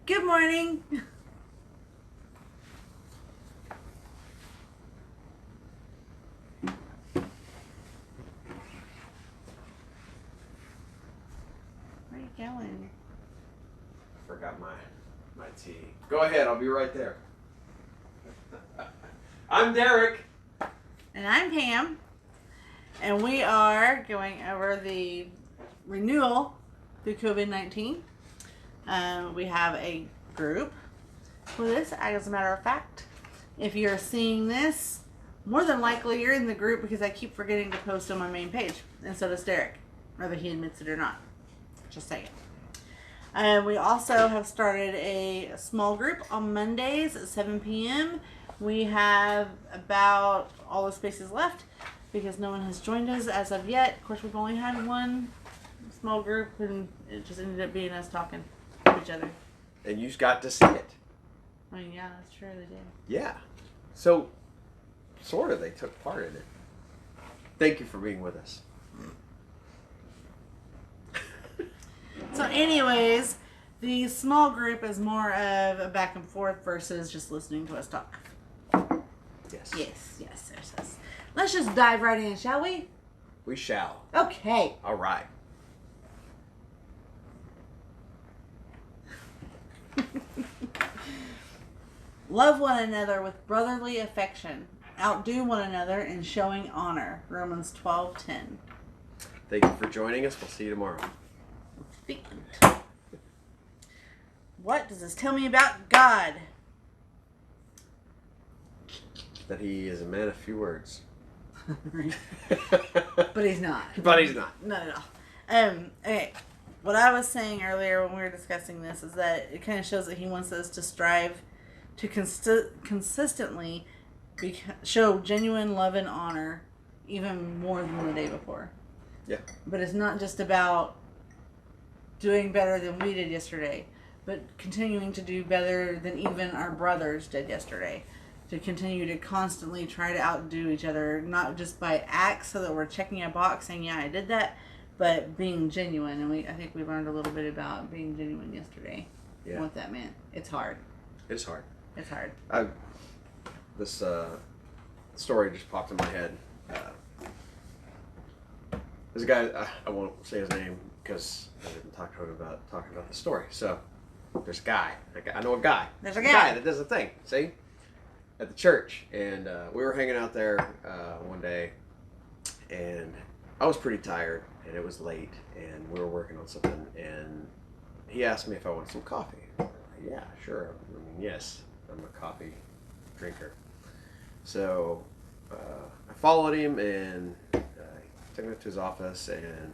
Good morning. Where are you going? Forgot my tea. Go ahead, I'll be right there. I'm Derek. And I'm Pam. And we are going over the renewal through COVID-19. We have a group for this. As a matter of fact, if you're seeing this, more than likely you're in the group because I keep forgetting to post on my main page. And so does Derek, whether he admits it or not. Just saying. We also have started a small group on Mondays at 7 p.m. We have about all the spaces left because no one has joined us as of yet. Of course, we've only had one small group, and it just ended up being us talking to each other. And you got to see it. I mean, yeah, that's true, they did. Yeah. So, sort of, they took part in it. Thank you for being with us. So anyways, the small group is more of a back and forth versus just listening to us talk. Yes. Yes. Let's just dive right in, shall we? We shall. Okay. All right. Love one another with brotherly affection. Outdo one another in showing honor. Romans 12:10. Thank you for joining us. We'll see you tomorrow. What does this tell me about God? That he is a man of few words. But he's not. But he's not. Not at all. Okay. What I was saying earlier when we were discussing this is that it kind of shows that he wants us to strive to consistently show genuine love and honor even more than the day before. Yeah. But it's not just about doing better than we did yesterday, but continuing to do better than even our brothers did yesterday. To continue to constantly try to outdo each other, not just by acts so that we're checking a box saying, yeah, I did that, but being genuine. And I think we learned a little bit about being genuine yesterday. Yeah. What that meant. It's hard. It's hard. It's hard. This story just popped in my head. There's a guy, I won't say his name because I didn't talk to him about talking about the story. So there's a guy. I know a guy. There's a guy that does a thing. See, at the church, and we were hanging out there one day, and I was pretty tired, and it was late, and we were working on something, and he asked me if I wanted some coffee. Yeah, sure. I mean, yes, I'm a coffee drinker. So I followed him and took him to his office and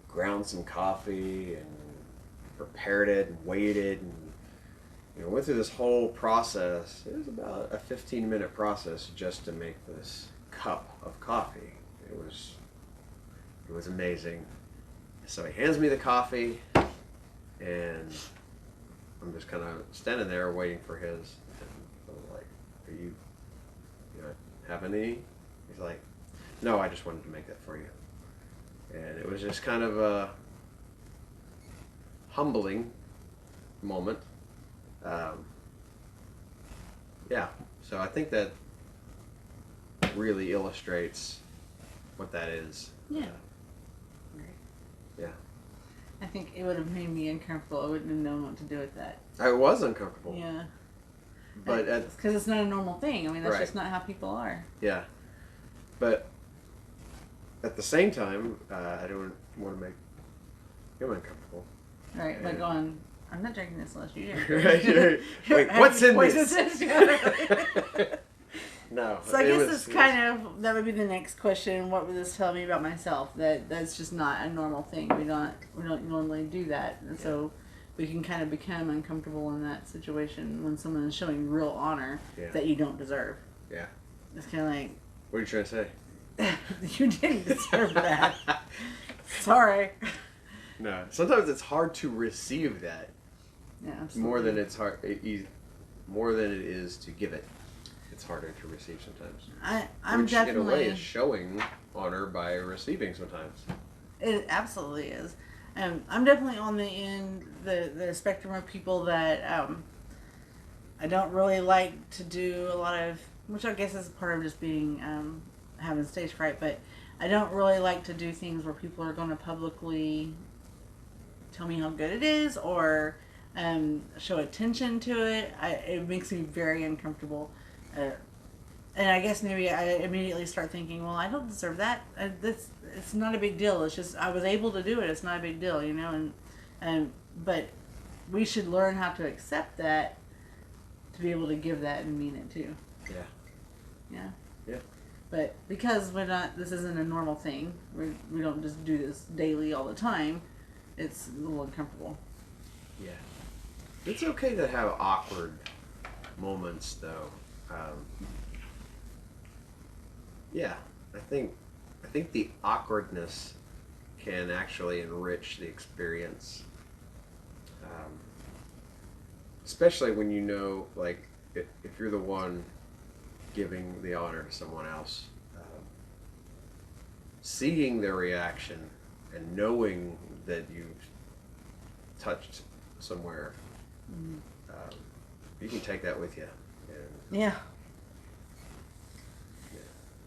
ground some coffee and prepared it and waited and went through this whole process. It was about a 15-minute process just to make this cup of coffee. It was amazing. So he hands me the coffee, and I'm just kind of standing there waiting for his. And I'm like, "Are you not have any?" He's like, "No, I just wanted to make that for you." And it was just kind of a humbling moment. Yeah, so I think that really illustrates what that is. Yeah. Yeah. I think it would have made me uncomfortable. I wouldn't have known what to do with that. I was uncomfortable. Yeah. But because it's not a normal thing. I mean, that's right. just not how people are. Yeah. But at the same time, I don't want to make him uncomfortable. Right, and like going, I'm not drinking this unless you drink right. Wait, what's in this? No. So I guess it's kind of, that would be the next question. What would this tell me about myself? That's just not a normal thing. We don't normally do that. And so we can kind of become uncomfortable in that situation when someone is showing real honor that you don't deserve. Yeah. It's kind of like, what are you trying to say? You didn't deserve that. Sorry. No. Sometimes it's hard to receive that. Yeah, absolutely. More than it is to give it. It's harder to receive sometimes. I'm which, definitely, in a way, is showing honor by receiving sometimes. It absolutely is. I'm definitely on the spectrum of people that I don't really like to do a lot of, which I guess is part of just being having stage fright. But I don't really like to do things where people are going to publicly tell me how good it is or show attention to it. It makes me very uncomfortable. And I guess maybe I immediately start thinking, well, I don't deserve that. It's not a big deal. It's just I was able to do it. It's not a big deal, you know. And but we should learn how to accept that, to be able to give that and mean it too. Yeah. Yeah. Yeah. But because this isn't a normal thing. We don't just do this daily all the time. It's a little uncomfortable. Yeah. It's okay to have awkward moments, though. Yeah, I think the awkwardness can actually enrich the experience, especially when you know, like, if you're the one giving the honor to someone else, seeing their reaction and knowing that you've touched somewhere, you can take that with you. And, Yeah.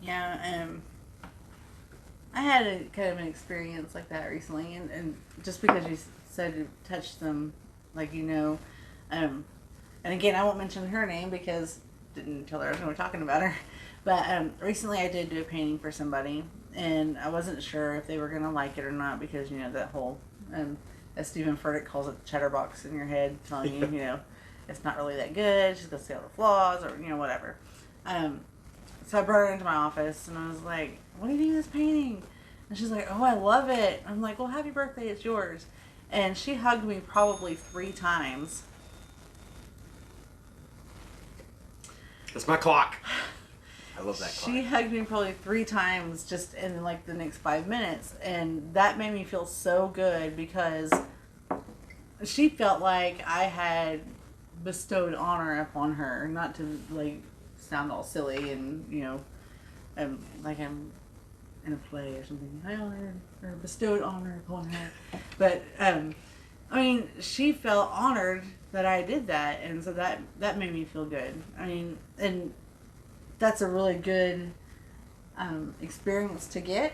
Yeah, I had a kind of an experience like that recently, and just because you said you touched them, like, you know, and again, I won't mention her name because didn't tell her I was going to be talking about her, but recently I did do a painting for somebody, and I wasn't sure if they were going to like it or not because, you know, that whole, as Stephen Furtick calls it, chatterbox in your head telling you, you know, it's not really that good, she's going to see all the flaws, or, you know, whatever. So I brought her into my office, and I was like, what do you think of this painting? And she's like, oh, I love it. I'm like, well, happy birthday, it's yours. And she hugged me probably 3 times. That's my clock. I love that clock. She hugged me probably 3 times just in like the next 5 minutes. And that made me feel so good because she felt like I had bestowed honor upon her. Not to, like, sound all silly and, you know, like I'm in a play or something. I honored or bestowed honor upon her. But I mean, she felt honored that I did that, and so that made me feel good. I mean, and that's a really good experience to get,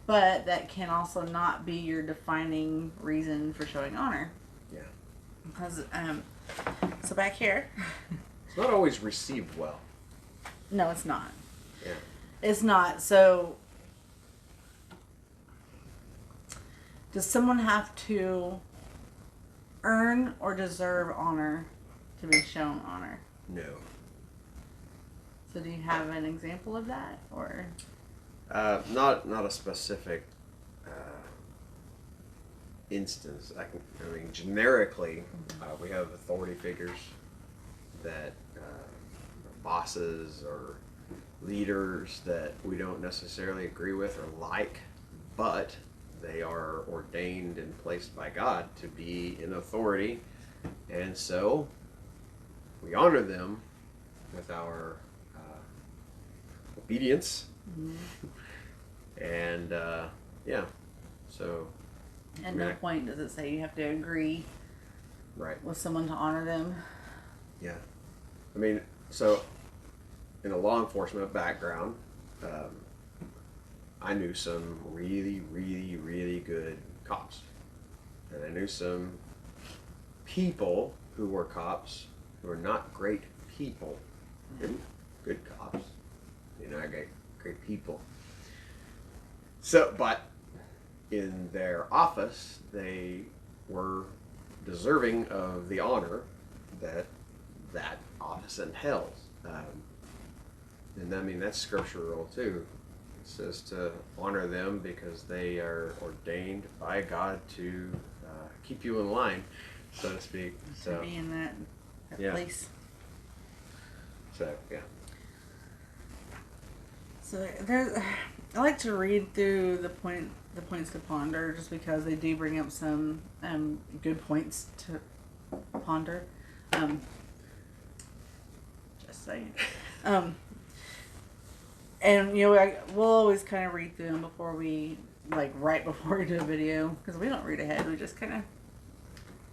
but that can also not be your defining reason for showing honor. Yeah. Because so back here. It's not always received well. No, it's not. Yeah. It's not. So, does someone have to earn or deserve honor to be shown honor? No. So, do you have an example of that, or? Not a specific instance. I mean, generically, we have authority figures that bosses or leaders that we don't necessarily agree with or like, but they are ordained and placed by God to be in authority, and so we honor them with our obedience. Mm-hmm. And yeah, so at no point does it say you have to agree with someone to honor them. Yeah, I mean, so in a law enforcement background, I knew some really, really, really good cops, and I knew some people who were cops who were not great people. Good cops, you know, great people. So, but in their office, they were deserving of the honor that office entails. And I mean, that's scriptural too. It says to honor them because they are ordained by God to keep you in line, so to speak. So be in that place. So, yeah. So I like to read through the points to ponder, just because they do bring up some good points to ponder. Just saying. And you know, we'll always kind of read through them before we like right before we do a video, because we don't read ahead. We just kind of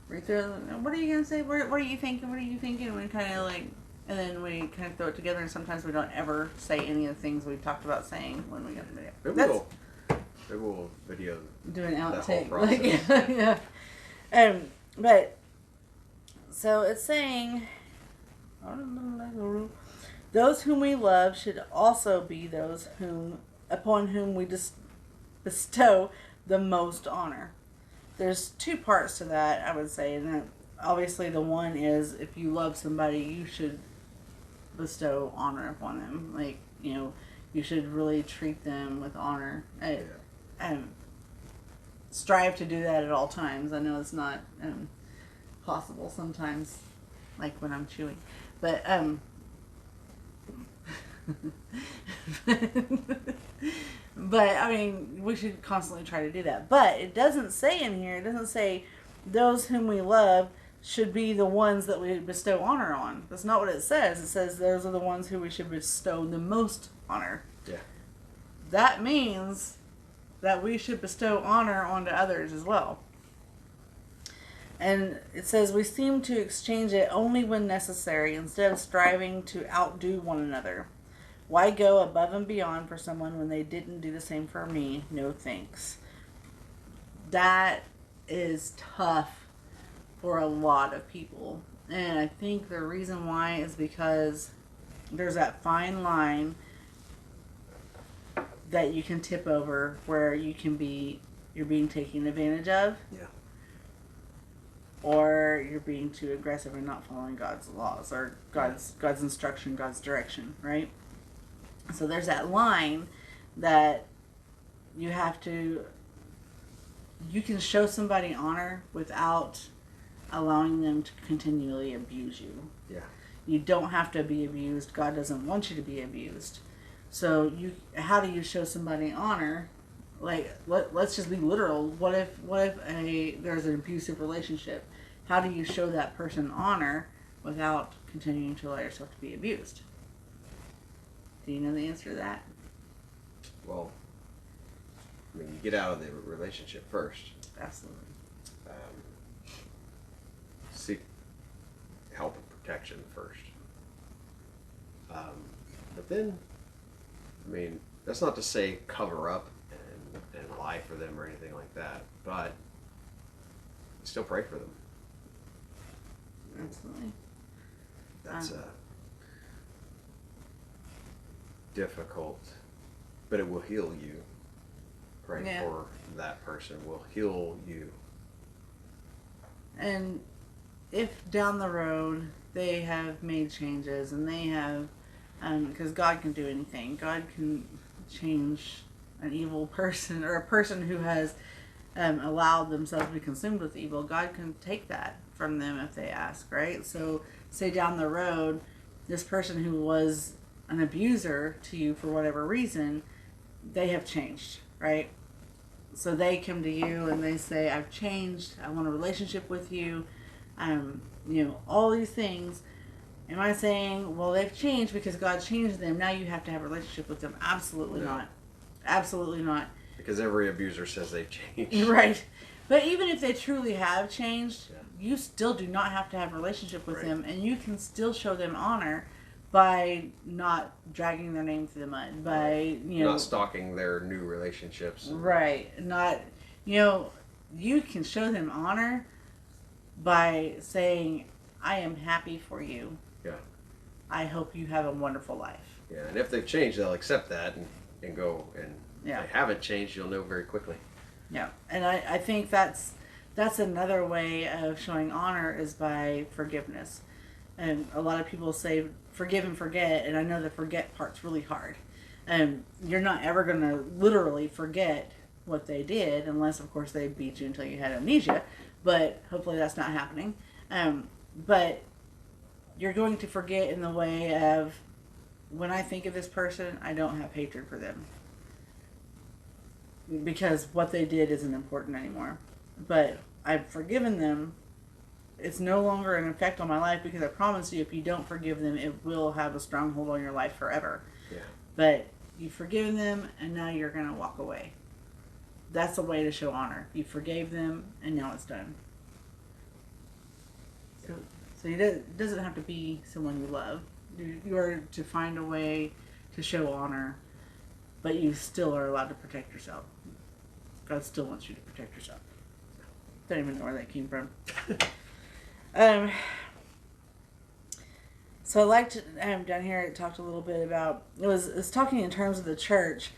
read through. What are you gonna say? What are you thinking? What are you thinking? And we kind of like, and then we kind of throw it together. And sometimes we don't ever say any of the things we talked about saying when we get the video. Maybe we'll video do an that whole outtake. process. Like, yeah. But so it's saying, those whom we love should also be those upon whom we bestow the most honor. There's two parts to that, I would say, and obviously the one is if you love somebody, you should bestow honor upon them. Like, you should really treat them with honor. Strive to do that at all times. I know it's not possible sometimes, like when I'm chewing, but but I mean, we should constantly try to do that. But it doesn't say in here, it doesn't say those whom we love should be the ones that we bestow honor on. That's not what it says. It says those are the ones who we should bestow the most honor. Yeah. That means that we should bestow honor onto others as well. And it says we seem to exchange it only when necessary instead of striving to outdo one another. Why go above and beyond for someone when they didn't do the same for me? No thanks. That is tough for a lot of people. And I think the reason why is because there's that fine line that you can tip over where you're being taken advantage of. Yeah. Or you're being too aggressive and not following God's laws or God's instruction, God's direction, right? So there's that line that you can show somebody honor without allowing them to continually abuse you. Yeah. You don't have to be abused. God doesn't want you to be abused. So how do you show somebody honor? Like, let's just be literal. What if there's an abusive relationship? How do you show that person honor without continuing to allow yourself to be abused? Do you know the answer to that? Well, I mean, you get out of the relationship first. Absolutely. Seek help and protection first. But then, I mean, that's not to say cover up and lie for them or anything like that, but still pray for them. Absolutely. That's difficult, but it will heal you. Praying for that person will heal you. And if down the road they have made changes and they have, because God can do anything, God can change an evil person or a person who has allowed themselves to be consumed with evil. God can take that from them if they ask, right? So say down the road, this person who was an abuser to you for whatever reason, they have changed, right? So they come to you and they say, I've changed, I want a relationship with you, all these things. Am I saying, well, they've changed because God changed them, now you have to have a relationship with them? Absolutely not. Absolutely not. Because every abuser says they've changed. Right. But even if they truly have changed, you still do not have to have a relationship with them, and you can still show them honor by not dragging their name through the mud, by, not stalking their new relationships. Right. Not, you can show them honor by saying, I am happy for you. Yeah. I hope you have a wonderful life. Yeah, and if they've changed, they'll accept that and go. And if they haven't changed, you'll know very quickly. Yeah, and I think that's another way of showing honor is by forgiveness. And a lot of people say forgive and forget, and I know the forget part's really hard. You're not ever going to literally forget what they did, unless, of course, they beat you until you had amnesia. But hopefully that's not happening. But you're going to forget in the way of, when I think of this person, I don't have hatred for them. Because what they did isn't important anymore. But I've forgiven them. It's no longer an effect on my life, because I promise you, if you don't forgive them, it will have a stronghold on your life forever. Yeah. But you've forgiven them, and now you're going to walk away. that's a way to show honor. You forgave them, and now it's done. So it doesn't have to be someone you love. You're to find a way to show honor, but you still are allowed to protect yourself. God still wants you to protect yourself. Don't even know where that came from. So I liked down here. It talked a little bit about it's talking in terms of the church,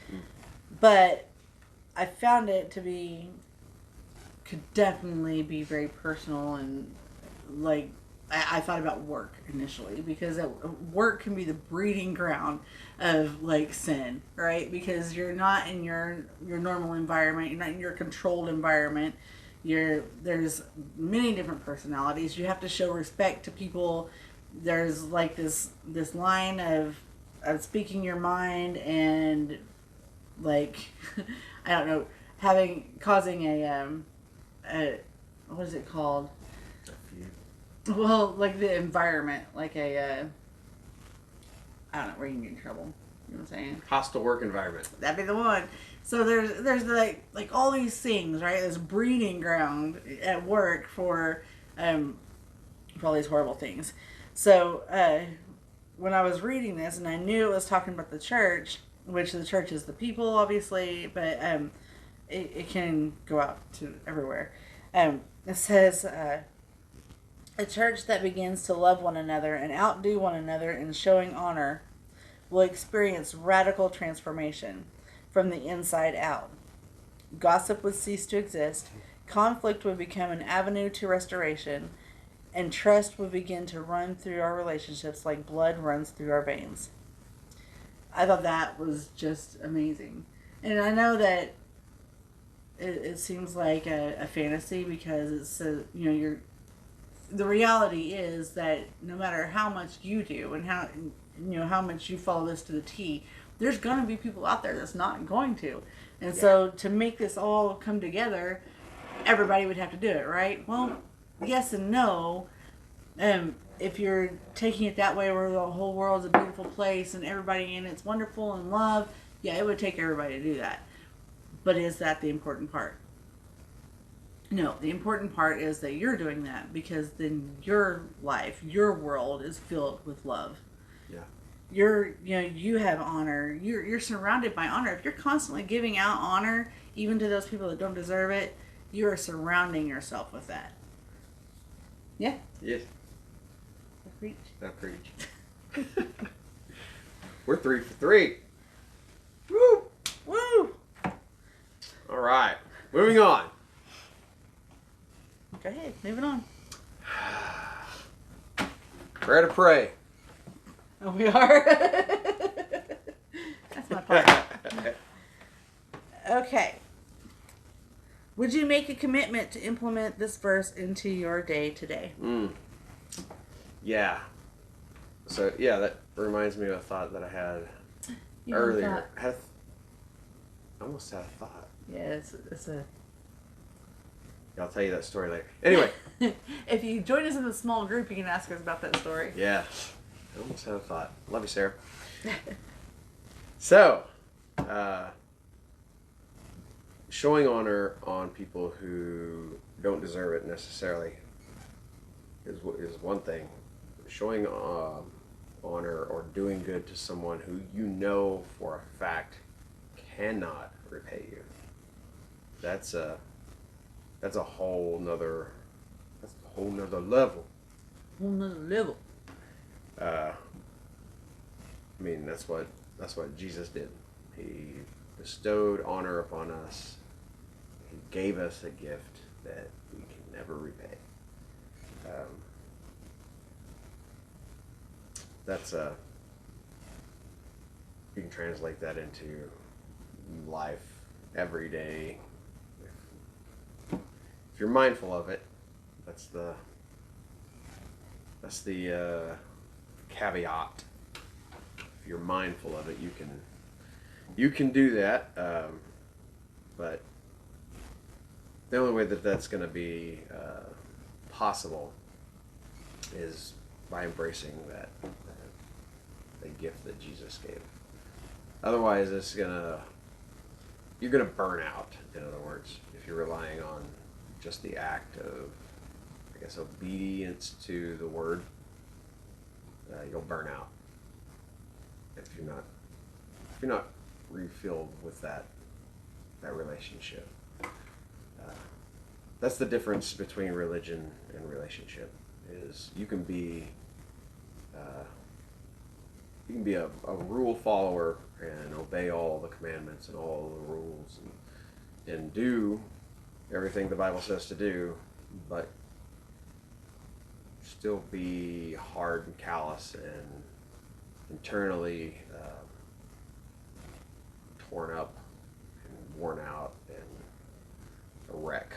but I found it to be could definitely be very personal and like I thought about work initially because work can be the breeding ground of like sin, right? Because you're not in your normal environment, you're not in your controlled environment. There's many different personalities. You have to show respect to people. There's like this line of speaking your mind and like I don't know causing a what is it called? Well, like the environment, like I don't know, where you can get in trouble. You know what I'm saying? Hostile work environment. That'd be the one. So there's like all these things, right? This breeding ground at work for all these horrible things. So when I was reading this, and I knew it was talking about the church, which the church is the people, obviously, but it can go out to everywhere. It says. A church that begins to love one another and outdo one another in showing honor will experience radical transformation from the inside out. Gossip would cease to exist, conflict would become an avenue to restoration, and trust would begin to run through our relationships like blood runs through our veins. I thought that was just amazing. And I know that it seems like a fantasy because it's the reality is that no matter how much you do and how much you follow this to the T, there's going to be people out there that's not going to. And so to make this all come together, everybody would have to do it, right? Well, yes and no. If you're taking it that way where the whole world's a beautiful place and everybody in it's wonderful and love, yeah, it would take everybody to do that. But is that the important part? No, the important part is that you're doing that because then your life, your world is filled with love. Yeah. You have honor. You're surrounded by honor. If you're constantly giving out honor, even to those people that don't deserve it, you are surrounding yourself with that. Yeah. Yes. Preach. Not preach. We're 3 for 3. Woo! Woo! All right. Moving on. Go ahead. Moving on. Prayer to pray. Oh, we are? That's my part. Okay. Would you make a commitment to implement this verse into your day today? Yeah. So, yeah, that reminds me of a thought that I had earlier. I almost had a thought. Yeah, it's a... I'll tell you that story later. Anyway. If you join us in the small group, you can ask us about that story. Yeah. I almost had a thought. Love you, Sarah. So, showing honor on people who don't deserve it necessarily is one thing. Showing honor or doing good to someone who you know for a fact cannot repay you. That's a whole nother level. Whole nother level. I mean, that's what Jesus did. He bestowed honor upon us. He gave us a gift that we can never repay. You can translate that into life every day. If you're mindful of it, that's the caveat. If you're mindful of it, you can do that. But the only way that that's going to be possible is by embracing that the gift that Jesus gave. Otherwise, it's gonna you're going to burn out, in other words, if you're relying on just the act of, I guess, obedience to the word. You'll burn out if you're not refilled with that relationship. That's the difference between religion and relationship. Is you can be a rule follower and obey all the commandments and all the rules and do everything the Bible says to do, but still be hard and callous and internally torn up and worn out and a wreck.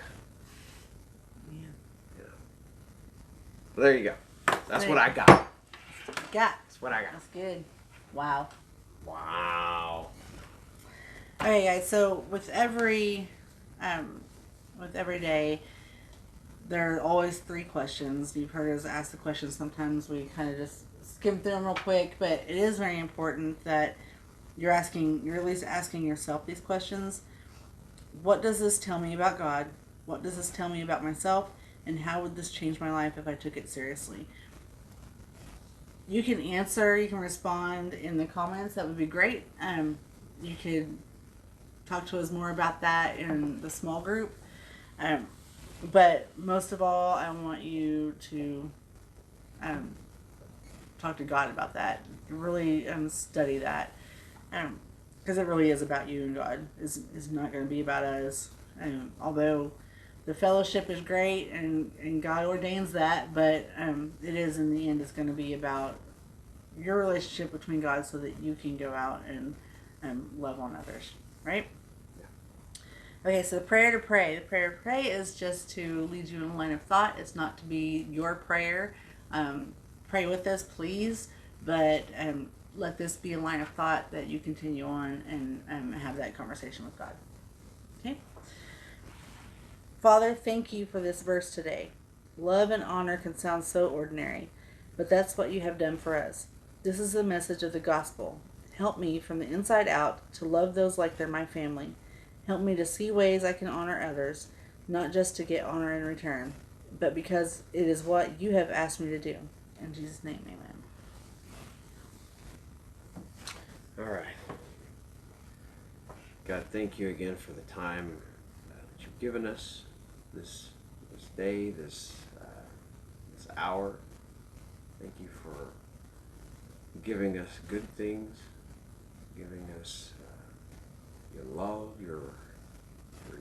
Yeah. Yeah. Well, there you go. That's what I got. That's what I got. That's good. Wow. Wow. All right, guys. So with every day, there are always 3 questions. You've heard us ask the questions. Sometimes we kind of just skim through them real quick, but it is very important that you're at least asking yourself these questions. What does this tell me about God? What does this tell me about myself? And how would this change my life if I took it seriously? You can respond in the comments. That would be great. You could talk to us more about that in the small group. But most of all, I want you to talk to God about that. Really study that. Because it really is about you and God. It's not going to be about us. Although the fellowship is great and God ordains that, but it is, in the end, it's going to be about your relationship between God so that you can go out and love on others. Right? Okay, so the prayer to pray. The prayer to pray is just to lead you in a line of thought. It's not to be your prayer. Pray with us, please, but let this be a line of thought that you continue on and have that conversation with God. Okay? Father, thank you for this verse today. Love and honor can sound so ordinary, but that's what you have done for us. This is the message of the gospel. Help me from the inside out to love those like they're my family. Help me to see ways I can honor others, not just to get honor in return, but because it is what you have asked me to do. In Jesus' name, amen. All right. God, thank you again for the time that you've given us, this day, this hour. Thank you for giving us good things, giving us your love, your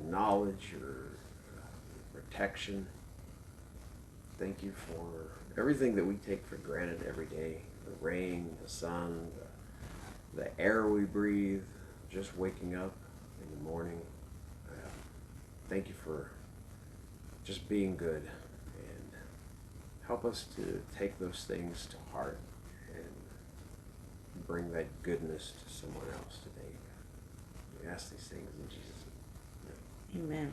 knowledge, your protection. Thank you for everything that we take for granted every day. The rain, the sun, the air we breathe, just waking up in the morning. Thank you for just being good, and help us to take those things to heart and bring that goodness to someone else today. We ask these things in Jesus' name.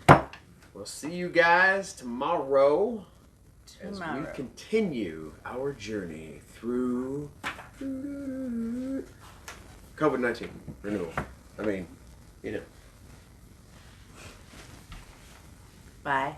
Amen. We'll see you guys tomorrow as we continue our journey through COVID-19 renewal. Bye.